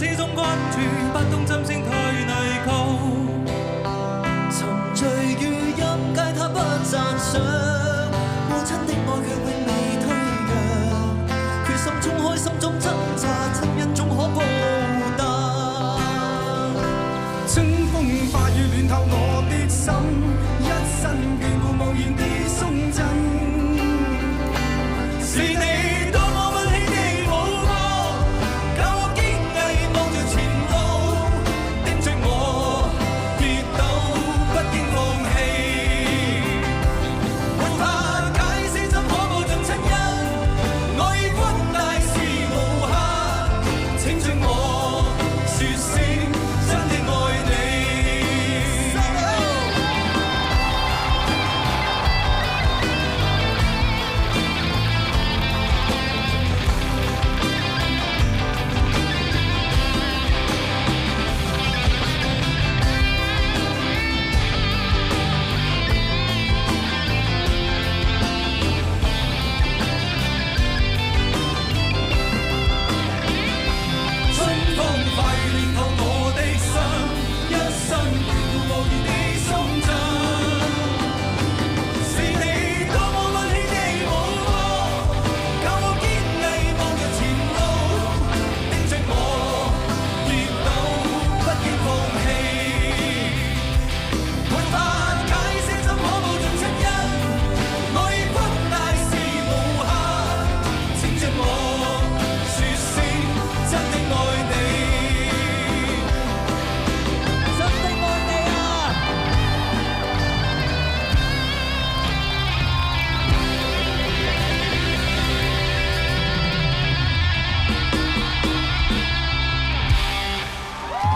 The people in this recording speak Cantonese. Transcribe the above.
始終關注，不懂怎聲退內疚。沉醉於音階，他不讚賞，母親的愛卻永未退讓，決心中開心中掙扎，親恩總可報答。春風化雨暖透我的心，一生眷顧無言地送贈，是你多麼溫馨的母愛，教我堅毅望着前路，叮囑我跌倒不應放棄。沒法解釋怎可報盡親恩，愛意寬大是無限，請准我說聲真的愛你。春風化雨暖透我的心，一生眷顧無言地送贈。是你多麼溫馨的母愛，教我堅毅望着前路，叮囑我跌倒不應放棄。沒法解釋怎可報盡親恩，愛意寬大是無限，請准我說聲真的愛你。